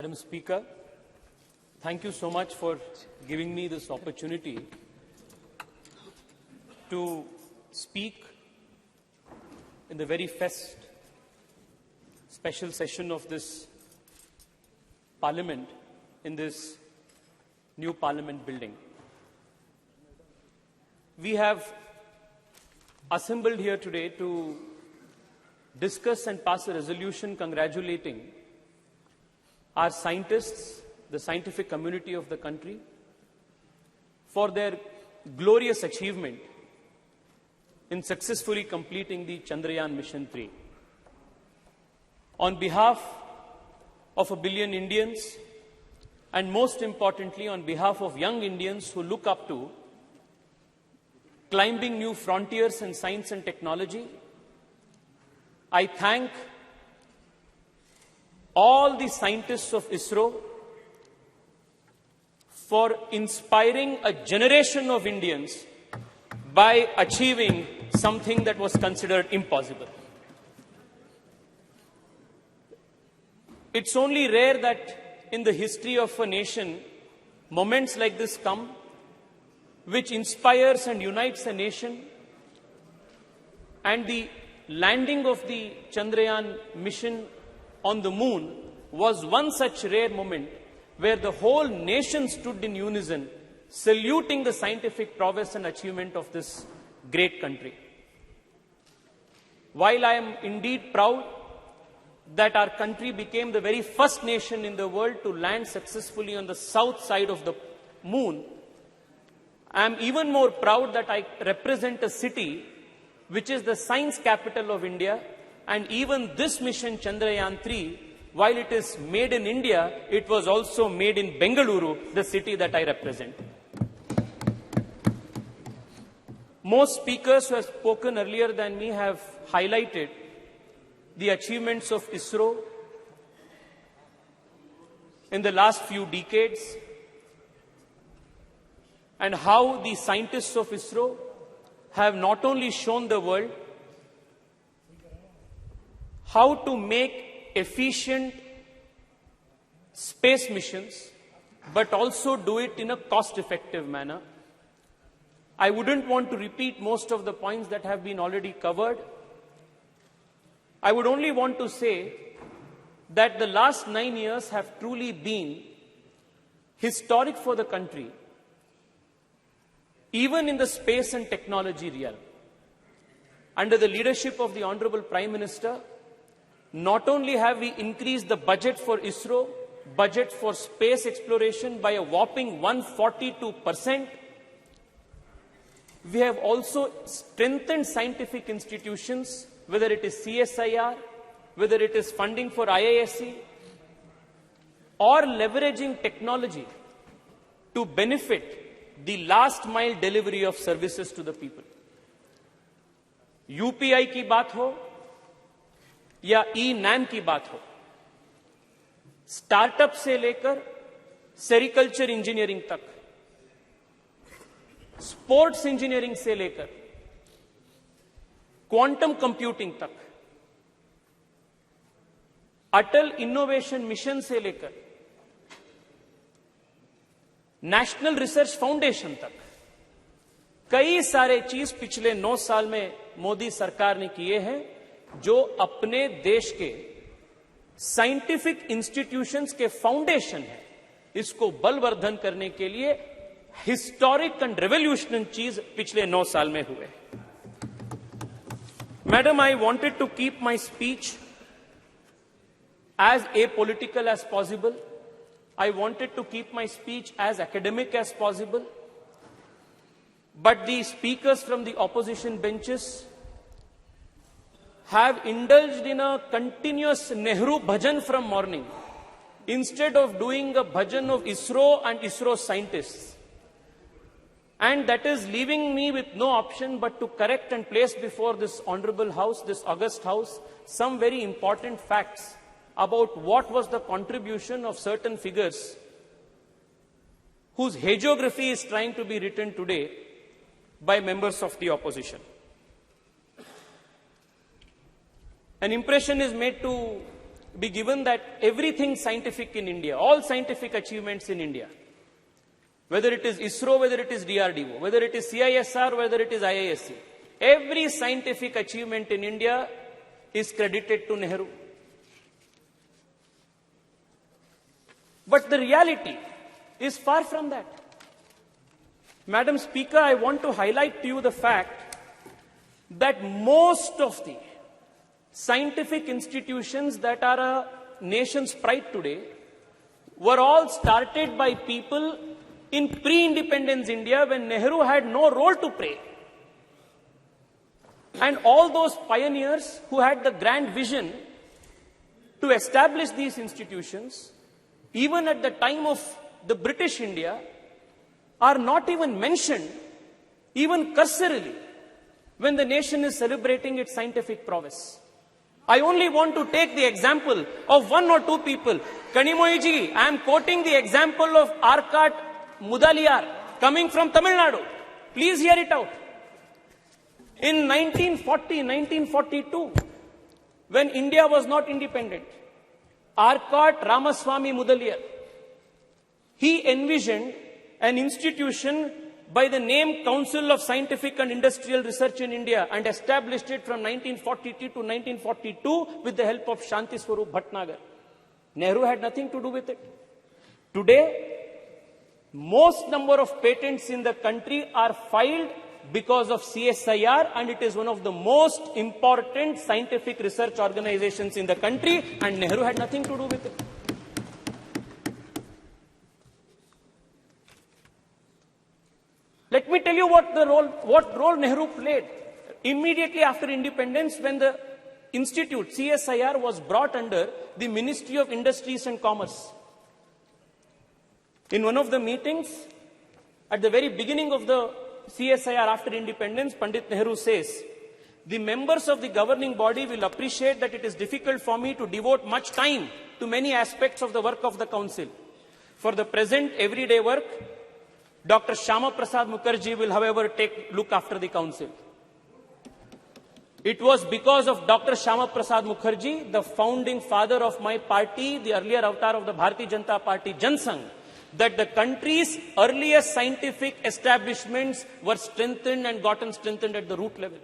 Madam Speaker, thank you so much for giving me this opportunity to speak in the very first special session of this Parliament in this new Parliament building. We have assembled here today to discuss and pass a resolution congratulating our scientists, the scientific community of the country, for their glorious achievement in successfully completing the Chandrayaan Mission 3. On behalf of 1 billion Indians, and most importantly on behalf of young Indians who look up to climbing new frontiers in science and technology, I thank all the scientists of ISRO for inspiring a generation of Indians by achieving something that was considered impossible. It's only rare that in the history of a nation, moments like this come, which inspires and unites a nation, and the landing of the Chandrayaan mission on the moon was one such rare moment where the whole nation stood in unison, saluting the scientific prowess and achievement of this great country. While I am indeed proud that our country became the very first nation in the world to land successfully on the south side of the moon, I am even more proud that I represent a city which is the science capital of India, and even this mission Chandrayaan 3, while it is made in India, it was also made in Bengaluru, the city that I represent. Most speakers who have spoken earlier than me have highlighted the achievements of ISRO in the last few decades and how the scientists of ISRO have not only shown the world how to make efficient space missions, but also do it in a cost-effective manner. I wouldn't want to repeat most of the points that have been already covered. I would only want to say that the last 9 years have truly been historic for the country, even in the space and technology realm. Under the leadership of the Honorable Prime Minister, not only have we increased the budget for ISRO, budget for space exploration by a whopping 142%, we have also strengthened scientific institutions, whether it is CSIR, whether it is funding for IISc, or leveraging technology to benefit the last mile delivery of services to the people. UPI की बात हो या ई-नैम की बात हो, startup से लेकर sericulture engineering तक, स्पोर्ट्स इंजीनियरिंग से लेकर क्वांटम कंप्यूटिंग तक, अटल इनोवेशन मिशन से लेकर नेशनल रिसर्च फाउंडेशन तक कई सारे चीज पिछले 9 साल में मोदी सरकार ने किए हैं, जो अपने देश के साइंटिफिक इंस्टीट्यूशंस के फाउंडेशन है, इसको बलवर्धन करने के लिए हिस्टोरिक एंड रेवोल्यूशनरी चीज पिछले 9 साल में हुए. Madam, I wanted to keep my speech as apolitical as possible. I wanted to keep my speech as academic as possible. But the speakers from the opposition benches have indulged in a continuous Nehru bhajan from morning, instead of doing a bhajan of ISRO and ISRO scientists. And that is leaving me with no option but to correct and place before this honorable house, this august house, some very important facts about what was the contribution of certain figures whose hagiography is trying to be written today by members of the opposition. An impression is made to be given that everything scientific in India, all scientific achievements in India, whether it is ISRO, whether it is DRDO, whether it is CISR, whether it is IISc, every scientific achievement in India is credited to Nehru. But the reality is far from that. Madam Speaker, I want to highlight to you the fact that most of the scientific institutions that are a nation's pride today were all started by people in pre-independence India when Nehru had no role to play. And all those pioneers who had the grand vision to establish these institutions, even at the time of the British India, are not even mentioned, even cursorily, when the nation is celebrating its scientific prowess. I only want to take the example of one or two people. Kanimoyiji, I am quoting the example of Arcot Mudaliar, coming from Tamil Nadu. Please hear it out. In 1942, when India was not independent, Arcot Ramaswamy Mudaliar, he envisioned an institution by the name Council of Scientific and Industrial Research in India and established it from 1942 to 1942 with the help of Shanti Swarup Bhatnagar. Nehru had nothing to do with it. Today, most number of patents in the country are filed because of CSIR, and it is one of the most important scientific research organizations in the country, and Nehru had nothing to do with it. Let me tell you what role Nehru played immediately after independence when the institute, CSIR, was brought under the Ministry of Industries and Commerce. In one of the meetings, at the very beginning of the CSIR after independence, Pandit Nehru says, the members of the governing body will appreciate that it is difficult for me to devote much time to many aspects of the work of the council. For the present everyday work, Dr. Shyama Prasad Mukherjee will, however, look after the council. It was because of Dr. Shyama Prasad Mukherjee, the founding father of my party, the earlier avatar of the Bharatiya Janata Party, Jansangh, that the country's earliest scientific establishments were strengthened and gotten strengthened at the root level.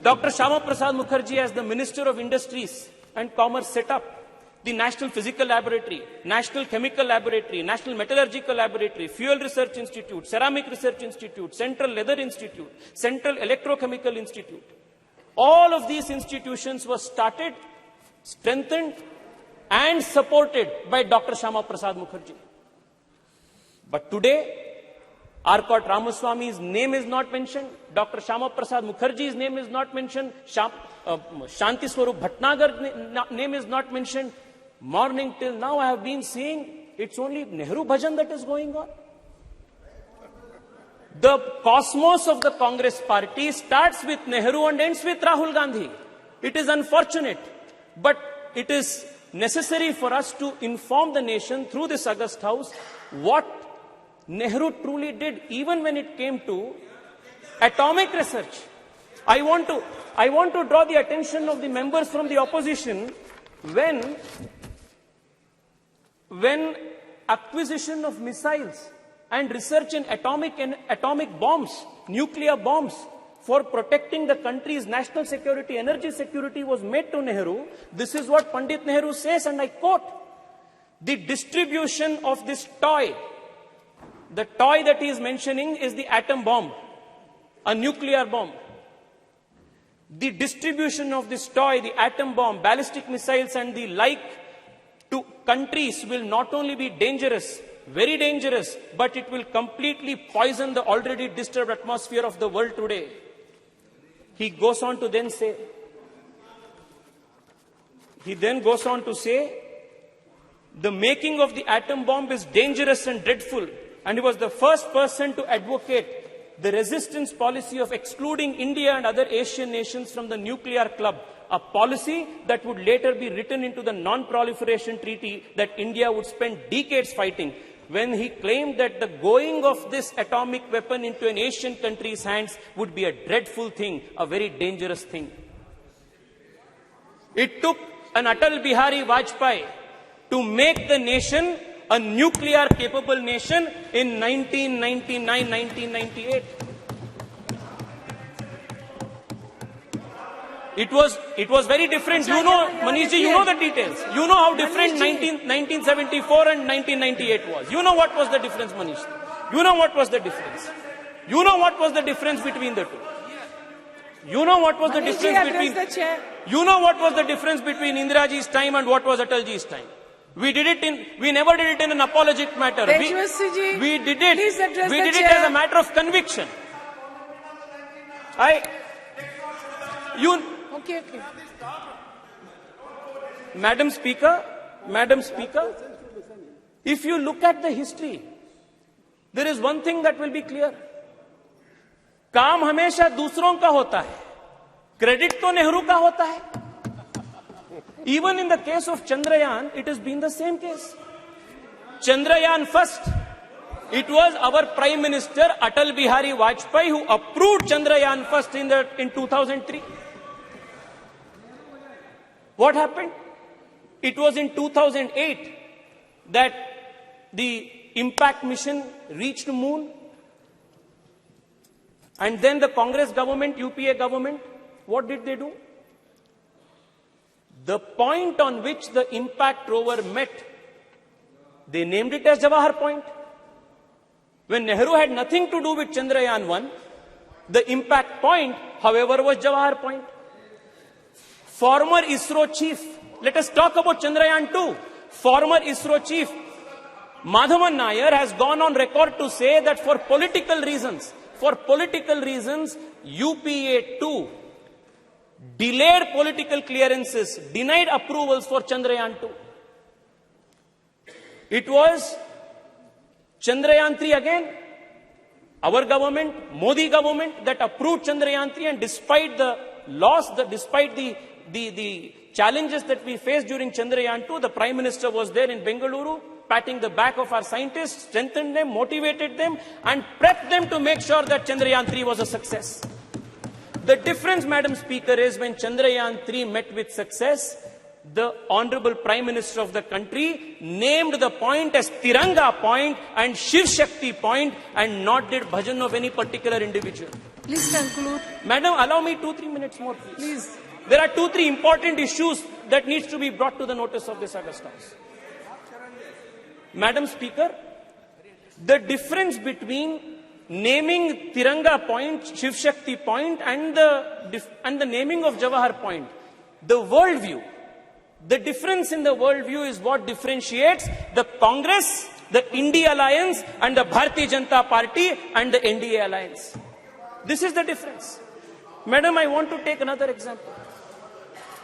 Dr. Shyama Prasad Mukherjee, as the Minister of Industries and Commerce, set up the National Physical Laboratory, National Chemical Laboratory, National Metallurgical Laboratory, Fuel Research Institute, Ceramic Research Institute, Central Leather Institute, Central Electrochemical Institute. All of these institutions were started, strengthened, and supported by Dr. Shyama Prasad Mukherjee. But today, Arcot Ramaswamy's name is not mentioned, Dr. Shyama Prasad Mukherjee's name is not mentioned, Shanti Swarup Bhatnagar's name is not mentioned. Morning till now I have been seeing it's only Nehru Bhajan that is going on. The cosmos of the Congress party starts with Nehru and ends with Rahul Gandhi. It is unfortunate, but it is necessary for us to inform the nation through this August House what Nehru truly did, even when it came to atomic research. I want to draw the attention of the members from the opposition when acquisition of missiles and research in atomic bombs, nuclear bombs, for protecting the country's national security, energy security was made to Nehru. This is what Pandit Nehru says, and I quote, the distribution of this toy, the toy that he is mentioning is the atom bomb, a nuclear bomb. The distribution of this toy, the atom bomb, ballistic missiles and the like to countries will not only be dangerous, very dangerous, but it will completely poison the already disturbed atmosphere of the world today. He then goes on to say, the making of the atom bomb is dangerous and dreadful, and he was the first person to advocate the resistance policy of excluding India and other Asian nations from the nuclear club, a policy that would later be written into the non-proliferation treaty that India would spend decades fighting, when he claimed that the going of this atomic weapon into an Asian country's hands would be a dreadful thing, a very dangerous thing. It took an Atal Bihari Vajpayee to make the nation a nuclear capable nation in 1999, 1998. It was very different. You know, Manishji, you know the details. You know how different 1974 and 1998 was. You know what was the difference, Manishji. You know what was the difference. You know what was the difference between the two. You know what was the difference between. You know what was the difference between Indiraji's time and what was Atalji's time. We never did it in an apologetic matter. We did it as a matter of conviction. Okay. Madam Speaker, if you look at the history, there is one thing that will be clear. काम हमेशा दूसरों का होता है, credit तो नेहरू का होता है. Even in the case of Chandrayaan, it has been the same case. Chandrayaan first, it was our Prime Minister Atal Bihari Vajpayee who approved Chandrayaan first in 2003. What happened? It was in 2008 that the impact mission reached the moon. And then the Congress government, UPA government, what did they do? The point on which the impact rover met, they named it as Jawahar Point. When Nehru had nothing to do with Chandrayaan 1, the impact point, however, was Jawahar Point. Former ISRO chief, let us talk about Chandrayaan 2. Former ISRO chief, Madhavan Nair, has gone on record to say that for political reasons, UPA2 delayed political clearances, denied approvals for Chandrayaan 2. It was Chandrayaan 3 again, our government, Modi government, that approved Chandrayaan 3, and despite the loss, despite the challenges that we faced during Chandrayaan 2, the Prime Minister was there in Bengaluru, patting the back of our scientists, strengthened them, motivated them, and prepped them to make sure that Chandrayaan 3 was a success. The difference, Madam Speaker, is when Chandrayaan 3 met with success, the Honorable Prime Minister of the country named the point as Tiranga Point and Shiv Shakti Point and not did bhajan of any particular individual. Please conclude. Madam, allow me 2-3 minutes more, please. Please. There are 2-3 important issues that needs to be brought to the notice of this August House. Madam Speaker, the difference between naming Tiranga Point, Shiv Shakti Point and the naming of Jawahar Point, the worldview, the difference in the worldview is what differentiates the Congress, the India Alliance and the Bharatiya Janata Party and the NDA Alliance. This is the difference. Madam, I want to take another example.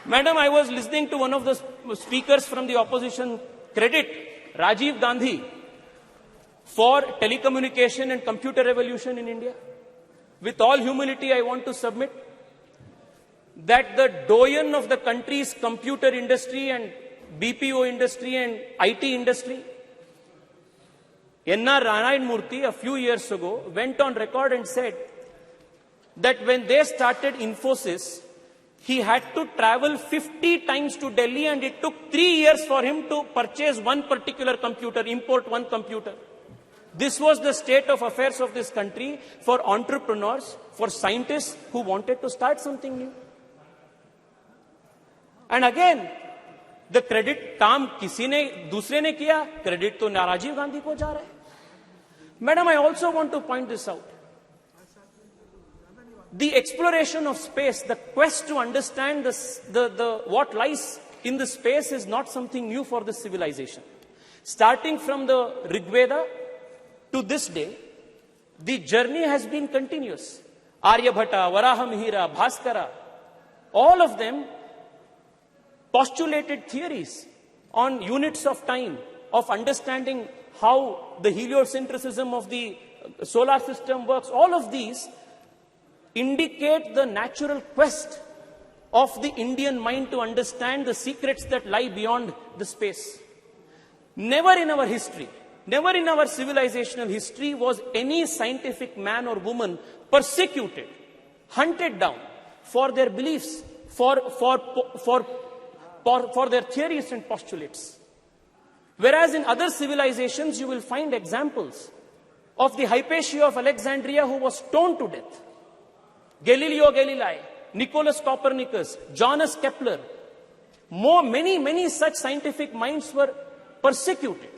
Madam, I was listening to one of the speakers from the opposition credit Rajiv Gandhi for telecommunication and computer revolution in India. With all humility, I want to submit that the doyen of the country's computer industry and BPO industry and IT industry, N.R. Narayan Murthy, a few years ago, went on record and said that when they started Infosys, he had to travel 50 times to Delhi and it took 3 years for him to purchase one particular computer, import one computer. This was the state of affairs of this country for entrepreneurs, for scientists who wanted to start something new. And again, the credit काम किसी ने दूसरे ने किया, credit तो राजीव गांधी को जा रहा है. Madam, I also want to point this out. The exploration of space, the quest to understand what lies in the space is not something new for this civilization. Starting from the Rig Veda to this day, the journey has been continuous. Aryabhata, Varahamihira, Bhaskara, all of them postulated theories on units of time, of understanding how the heliocentrism of the solar system works. All of these indicate the natural quest of the Indian mind to understand the secrets that lie beyond the space. Never in our history, never in our civilizational history was any scientific man or woman persecuted, hunted down for their beliefs, for for their theories and postulates. Whereas in other civilizations, you will find examples of the Hypatia of Alexandria who was stoned to death. Galileo Galilei, Nicholas Copernicus, Johannes Kepler, many such scientific minds were persecuted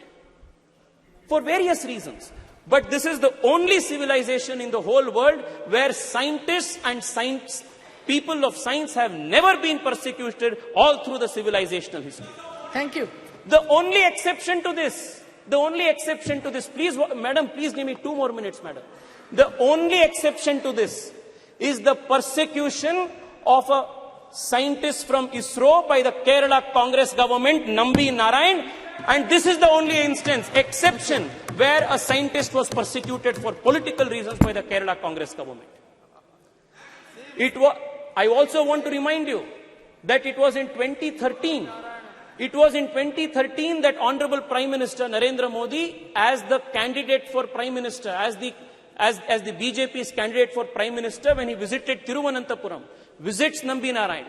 for various reasons. But this is the only civilization in the whole world where scientists and people of science have never been persecuted all through the civilizational history. Thank you. The only exception to this, please, madam, please give me 2 more minutes, madam. The only exception to this is the persecution of a scientist from ISRO by the Kerala Congress government, Nambi Narayan, and this is the only exception where a scientist was persecuted for political reasons by the Kerala Congress government. I also want to remind you that it was in 2013 that Honorable Prime Minister Narendra Modi, as the candidate for Prime Minister, as the BJP's candidate for Prime Minister, when he visited Thiruvananthapuram, visits Nambi Narayan,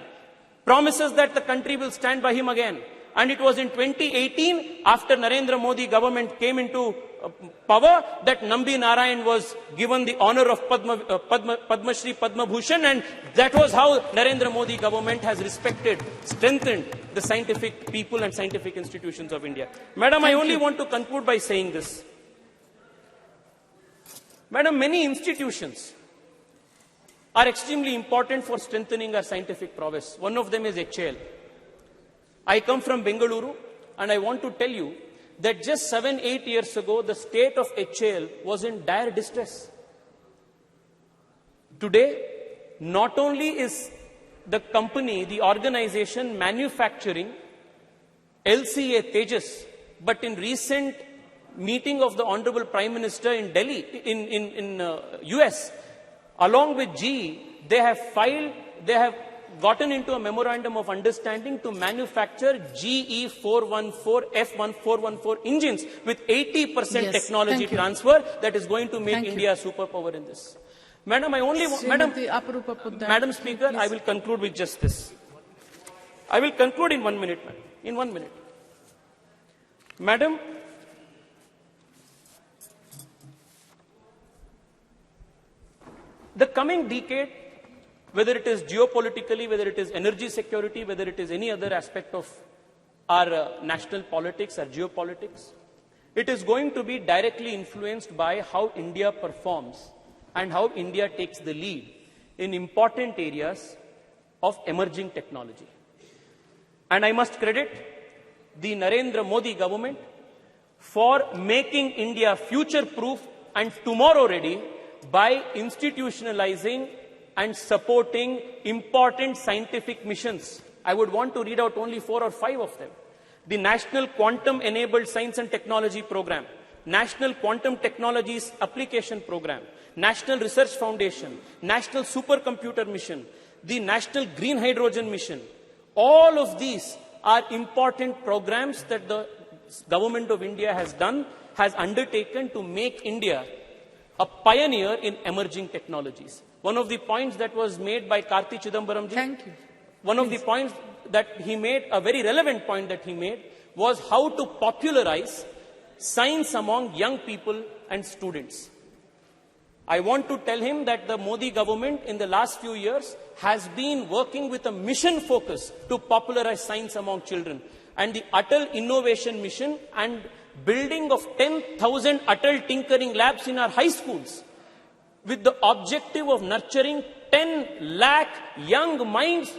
promises that the country will stand by him again. And it was in 2018, after Narendra Modi government came into power, that Nambi Narayan was given the honor of Padma Shri Padma Bhushan, and that was how Narendra Modi government has respected, strengthened the scientific people and scientific institutions of India. Madam, I only want to conclude by saying this. Madam, many institutions are extremely important for strengthening our scientific prowess. One of them is HAL. I come from Bengaluru, and I want to tell you that just 7-8 years ago, the state of HAL was in dire distress. Today, not only is the company, the organization manufacturing LCA Tejas, but in recent meeting of the Honorable Prime Minister in Delhi, in US, along with GE, they have gotten into a memorandum of understanding to manufacture GE 414, F1414 engines with 80% technology transfer that is going to make India a superpower in this. Madam, Madam Speaker, I will conclude with just this. I will conclude in 1 minute, madam. In 1 minute. Madam, the coming decade, whether it is geopolitically, whether it is energy security, whether it is any other aspect of our national politics, our geopolitics, it is going to be directly influenced by how India performs and how India takes the lead in important areas of emerging technology. And I must credit the Narendra Modi government for making India future-proof and tomorrow-ready by institutionalizing and supporting important scientific missions. I would want to read out only 4 or 5 of them. The National Quantum Enabled Science and Technology Program, National Quantum Technologies Application Program, National Research Foundation, National Supercomputer Mission, the National Green Hydrogen Mission. All of these are important programs that the government of India has undertaken to make India a pioneer in emerging technologies. One of the points that was made by Karti Chidambaram ji, one of the points that he made, a very relevant point that he made, was how to popularize science among young people and students. I want to tell him that the Modi government in the last few years has been working with a mission focus to popularize science among children. And the Atal Innovation Mission and building of 10,000 Atal Tinkering Labs in our high schools, with the objective of nurturing 10 lakh young minds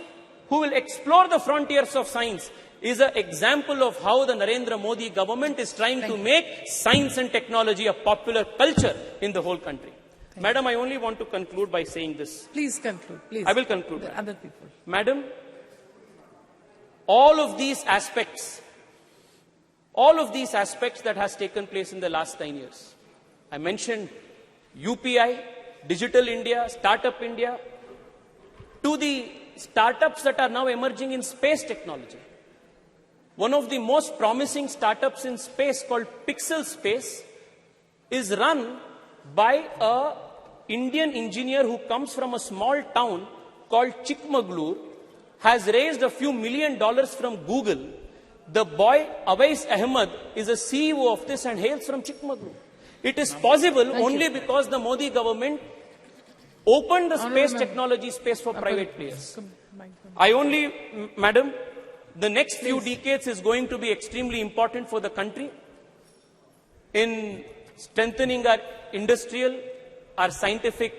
who will explore the frontiers of science, is an example of how the Narendra Modi government is trying to make science and technology a popular culture in the whole country. Madam, I only want to conclude by saying this. Please conclude, please. I will conclude. The other people. Madam, all of these aspects that has taken place in the last 9 years. I mentioned UPI, Digital India, Startup India, to the startups that are now emerging in space technology. One of the most promising startups in space, called Pixel Space, is run by an Indian engineer who comes from a small town called Chikmagalur, has raised a few $1 million from Google. The boy Awais Ahmed is a CEO of this and hails from Chikmagalur. It is possible only because the Modi government opened the space technology space for private players. Madam, the next few decades is going to be extremely important for the country in strengthening our industrial, our scientific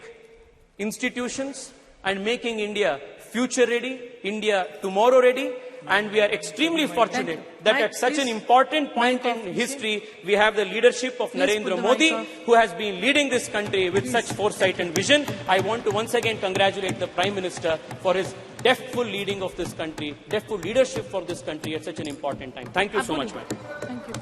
institutions and making India future ready, India tomorrow ready. And we are extremely fortunate that at such an important point in history, we have the leadership of Narendra Modi, who has been leading this country with such foresight and vision. I want to once again congratulate the Prime Minister for his deftful leading of this country, deftful leadership for this country at such an important time. Thank you so much, ma'am. Thank you.